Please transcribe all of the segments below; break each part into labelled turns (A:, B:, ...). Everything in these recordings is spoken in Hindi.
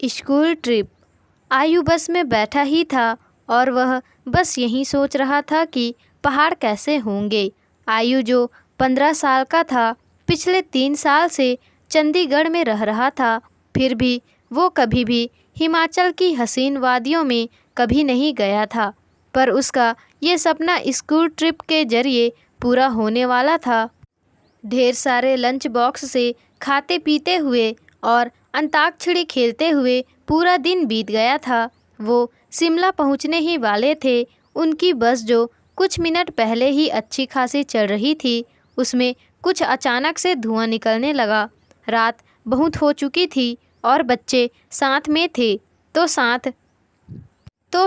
A: School trip. आयु बस में बैठा ही था और वह बस यही सोच रहा था कि पहाड़ कैसे होंगे। आयु जो 15 साल का था, पिछले 3 साल से चंडीगढ़ में रह रहा था, फिर भी वो कभी भी हिमाचल की हसीन वादियों में कभी नहीं गया था। पर उसका ये सपना स्कूल ट्रिप के जरिए पूरा होने वाला था। ढेर सारे लंच बॉक्स से खाते पीते हुए और अंताक्षरी खेलते हुए पूरा दिन बीत गया था। वो शिमला पहुंचने ही वाले थे। उनकी बस जो कुछ मिनट पहले ही अच्छी खासी चल रही थी, उसमें कुछ अचानक से धुआं निकलने लगा। रात बहुत हो चुकी थी और बच्चे साथ में थे, तो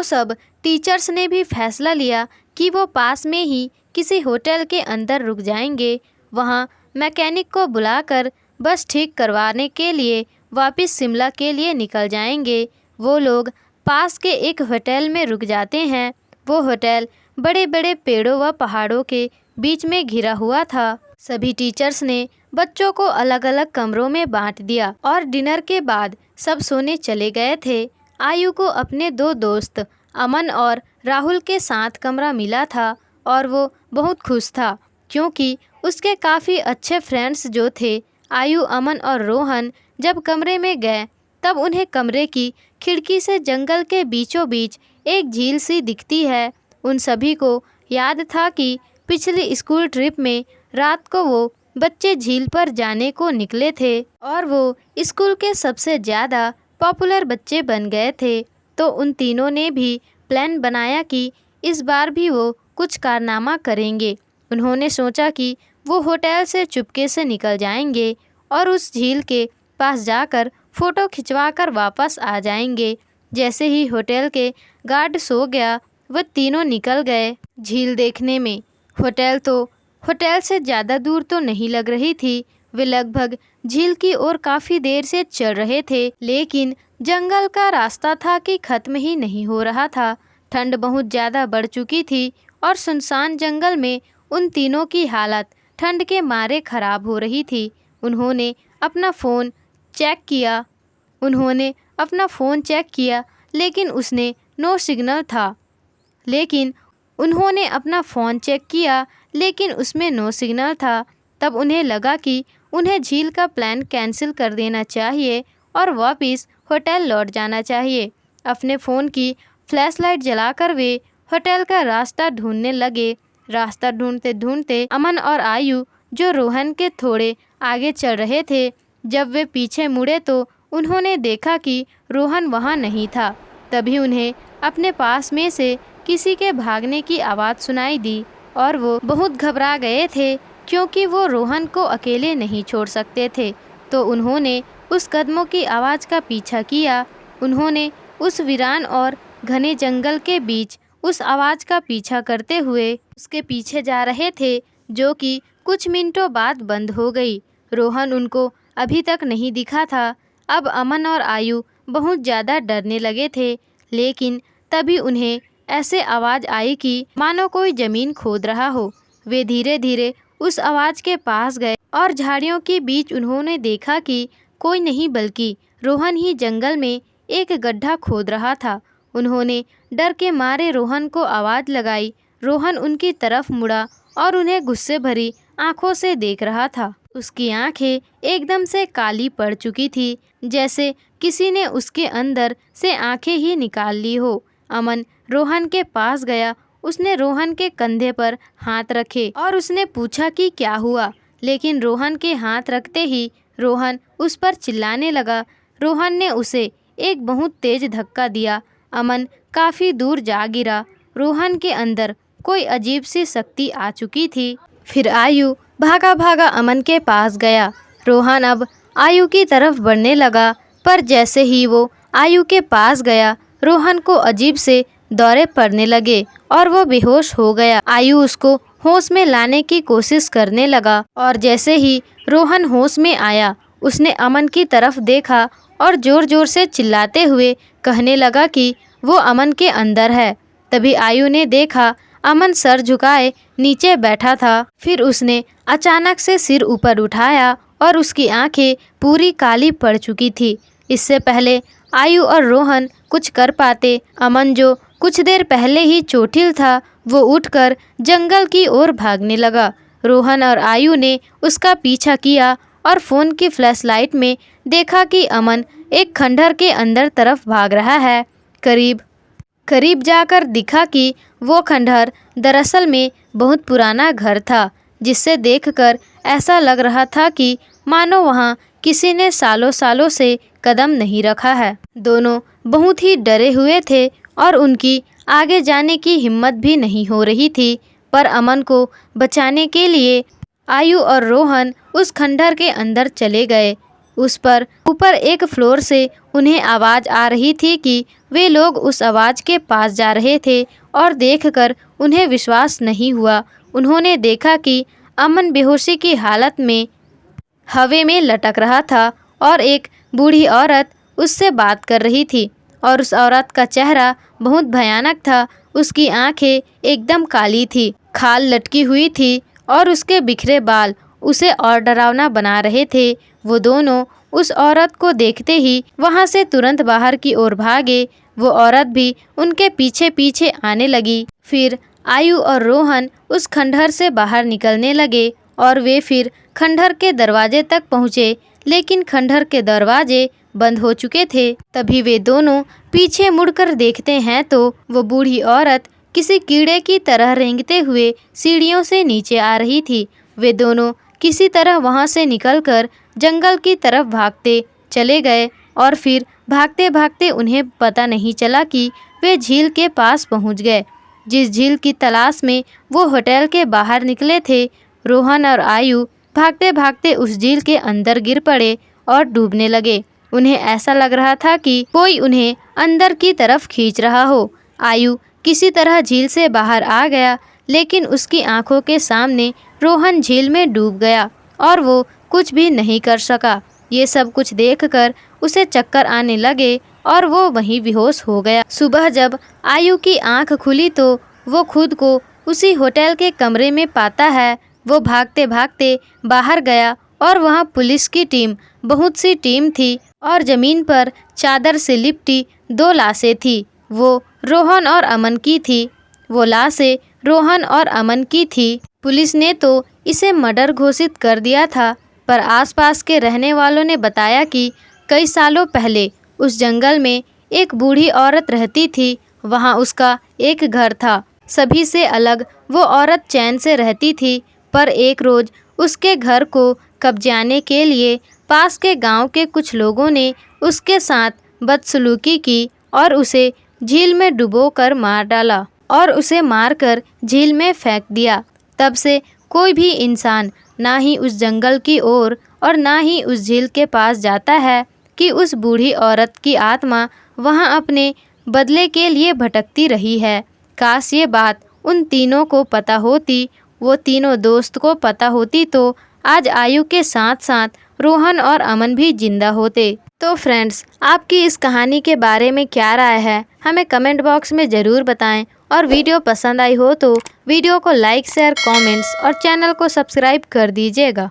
A: सब टीचर्स ने भी फैसला लिया कि वो पास में ही किसी होटल के अंदर रुक जाएंगे। वहाँ मैकेनिक को बुलाकर बस ठीक करवाने के लिए वापस शिमला के लिए निकल जाएंगे। वो लोग पास के एक होटल में रुक जाते हैं। वो होटल बड़े बड़े पेड़ों व पहाड़ों के बीच में घिरा हुआ था। सभी टीचर्स ने बच्चों को अलग अलग कमरों में बांट दिया और डिनर के बाद सब सोने चले गए थे। आयु को अपने 2 दोस्त अमन और राहुल के साथ कमरा मिला था और वो बहुत खुश था, क्योंकि उसके काफ़ी अच्छे फ्रेंड्स जो थे आयु, अमन और रोहन, जब कमरे में गए तब उन्हें कमरे की खिड़की से जंगल के बीचों बीच एक झील सी दिखती है। उन सभी को याद था कि पिछली स्कूल ट्रिप में रात को वो बच्चे झील पर जाने को निकले थे और वो स्कूल के सबसे ज़्यादा पॉपुलर बच्चे बन गए थे। तो उन तीनों ने भी प्लान बनाया कि इस बार भी वो कुछ कारनामा करेंगे। उन्होंने सोचा कि वो होटल से चुपके से निकल जाएंगे और उस झील के पास जाकर फ़ोटो खिंचवाकर वापस आ जाएंगे। जैसे ही होटल के गार्ड सो गया, वह तीनों निकल गए झील देखने में। होटल से ज़्यादा दूर तो नहीं लग रही थी। वे लगभग झील की ओर काफ़ी देर से चल रहे थे, लेकिन जंगल का रास्ता था कि ख़त्म ही नहीं हो रहा था। ठंड बहुत ज़्यादा बढ़ चुकी थी और सुनसान जंगल में उन तीनों की हालत ठंड के मारे ख़राब हो रही थी। उन्होंने अपना फ़ोन चेक किया, लेकिन उसने नो सिग्नल था। उसमें नो सिग्नल था। तब उन्हें लगा कि उन्हें झील का प्लान कैंसिल कर देना चाहिए और वापस होटल लौट जाना चाहिए। अपने फ़ोन की फ्लैशलाइट जलाकर वे होटल का रास्ता ढूंढने लगे। रास्ता ढूंढते ढूंढते अमन और आयु, जो रोहन के थोड़े आगे चल रहे थे, जब वे पीछे मुड़े तो उन्होंने देखा कि रोहन वहाँ नहीं था। तभी उन्हें अपने पास में से किसी के भागने की आवाज़ सुनाई दी और वो बहुत घबरा गए थे, क्योंकि वो रोहन को अकेले नहीं छोड़ सकते थे। तो उन्होंने उस कदमों की आवाज़ का पीछा किया। उन्होंने उस वीरान और घने जंगल के बीच उस आवाज़ का पीछा करते हुए उसके पीछे जा रहे थे, जो कि कुछ मिनटों बाद बंद हो गई। रोहन उनको अभी तक नहीं दिखा था। अब अमन और आयु बहुत ज़्यादा डरने लगे थे, लेकिन तभी उन्हें ऐसे आवाज़ आई कि मानो कोई ज़मीन खोद रहा हो। वे धीरे धीरे उस आवाज़ के पास गए और झाड़ियों के बीच उन्होंने देखा कि कोई नहीं बल्कि रोहन ही जंगल में एक गड्ढा खोद रहा था। उन्होंने डर के मारे रोहन को आवाज़ लगाई। रोहन उनकी तरफ मुड़ा और उन्हें गुस्से भरी आंखों से देख रहा था। उसकी आंखें एकदम से काली पड़ चुकी थी, जैसे किसी ने उसके अंदर से आंखें ही निकाल ली हो। अमन रोहन के पास गया। उसने रोहन के कंधे पर हाथ रखे और उसने पूछा कि क्या हुआ, लेकिन रोहन के हाथ रखते ही रोहन उस पर चिल्लाने लगा। रोहन ने उसे एक बहुत तेज धक्का दिया। अमन काफ़ी दूर जा गिरा। रोहन के अंदर कोई अजीब सी शक्ति आ चुकी थी। फिर आयु भागा भागा अमन के पास गया। रोहन अब आयु की तरफ बढ़ने लगा, पर जैसे ही वो आयु के पास गया, रोहन को अजीब से दौरे पड़ने लगे और वो बेहोश हो गया। आयु उसको होश में लाने की कोशिश करने लगा और जैसे ही रोहन होश में आया, उसने अमन की तरफ देखा और ज़ोर ज़ोर से चिल्लाते हुए कहने लगा कि वो अमन के अंदर है। तभी आयु ने देखा अमन सर झुकाए नीचे बैठा था। फिर उसने अचानक से सिर ऊपर उठाया और उसकी आंखें पूरी काली पड़ चुकी थी। इससे पहले आयु और रोहन कुछ कर पाते। अमन जो कुछ देर पहले ही चोटिल था, वो उठकर जंगल की ओर भागने लगा। रोहन और आयु ने उसका पीछा किया और फ़ोन की फ्लैशलाइट में देखा कि अमन एक खंडहर के अंदर तरफ भाग रहा है। करीब जाकर दिखा कि वो खंडहर दरअसल में बहुत पुराना घर था, जिससे देखकर ऐसा लग रहा था कि मानो वहाँ किसी ने सालों सालों से कदम नहीं रखा है। दोनों बहुत ही डरे हुए थे और उनकी आगे जाने की हिम्मत भी नहीं हो रही थी, पर अमन को बचाने के लिए आयु और रोहन उस खंडहर के अंदर चले गए। उस पर ऊपर एक फ्लोर से उन्हें आवाज़ आ रही थी कि वे लोग उस आवाज़ के पास जा रहे थे और देखकर उन्हें विश्वास नहीं हुआ। उन्होंने देखा कि अमन बेहोशी की हालत में हवा में लटक रहा था और एक बूढ़ी औरत उससे बात कर रही थी और उस औरत का चेहरा बहुत भयानक था। उसकी आंखें एकदम काली थी, खाल लटकी हुई थी और उसके बिखरे बाल उसे और डरावना बना रहे थे। वो दोनों उस औरत को देखते ही वहां से तुरंत बाहर की ओर भागे। वो औरत भी उनके पीछे पीछे आने लगी। फिर आयु और रोहन उस खंडहर से बाहर निकलने लगे और वे फिर खंडहर के दरवाजे तक पहुँचे, लेकिन खंडहर के दरवाजे बंद हो चुके थे। तभी वे दोनों पीछे मुड़कर देखते हैं तो वो बूढ़ी औरत किसी कीड़े की तरह रेंगते हुए सीढ़ियों से नीचे आ रही थी। वे दोनों किसी तरह वहां से निकलकर जंगल की तरफ भागते चले गए और फिर भागते भागते उन्हें पता नहीं चला कि वे झील के पास पहुंच गए। जिस झील की तलाश में वो होटल के बाहर निकले थे, रोहन और आयु भागते भागते उस झील के अंदर गिर पड़े और डूबने लगे। उन्हें ऐसा लग रहा था कि कोई उन्हें अंदर की तरफ खींच रहा हो। आयु किसी तरह झील से बाहर आ गया, लेकिन उसकी आंखों के सामने रोहन झील में डूब गया और वो कुछ भी नहीं कर सका। ये सब कुछ देखकर उसे चक्कर आने लगे और वो वहीं बेहोश हो गया। सुबह जब आयु की आंख खुली तो वो खुद को उसी होटल के कमरे में पाता है। वो भागते भागते बाहर गया और वहाँ पुलिस की टीम, बहुत सी टीम थी और ज़मीन पर चादर से लिपटी 2 लाशें थी। वो रोहन और अमन की थी। वो लाशें रोहन और अमन की थी। पुलिस ने तो इसे मर्डर घोषित कर दिया था, पर आसपास के रहने वालों ने बताया कि कई सालों पहले उस जंगल में एक बूढ़ी औरत रहती थी। वहाँ उसका एक घर था। सभी से अलग वो औरत चैन से रहती थी, पर एक रोज़ उसके घर को कब्जाने के लिए पास के गांव के कुछ लोगों ने उसके साथ बदसलूकी की और उसे झील में डुबोकर मार डाला और उसे मारकर झील में फेंक दिया। तब से कोई भी इंसान ना ही उस जंगल की ओर और ना ही उस झील के पास जाता है कि उस बूढ़ी औरत की आत्मा वहां अपने बदले के लिए भटकती रही है। काश ये बात उन तीनों को पता होती, वो तीनों दोस्त को पता होती, तो आज आयु के साथ साथ रोहन और अमन भी जिंदा होते। तो फ्रेंड्स, आपकी इस कहानी के बारे में क्या राय है, हमें कमेंट बॉक्स में ज़रूर बताएं। और वीडियो पसंद आई हो तो वीडियो को लाइक, शेयर, कमेंट्स और चैनल को सब्सक्राइब कर दीजिएगा।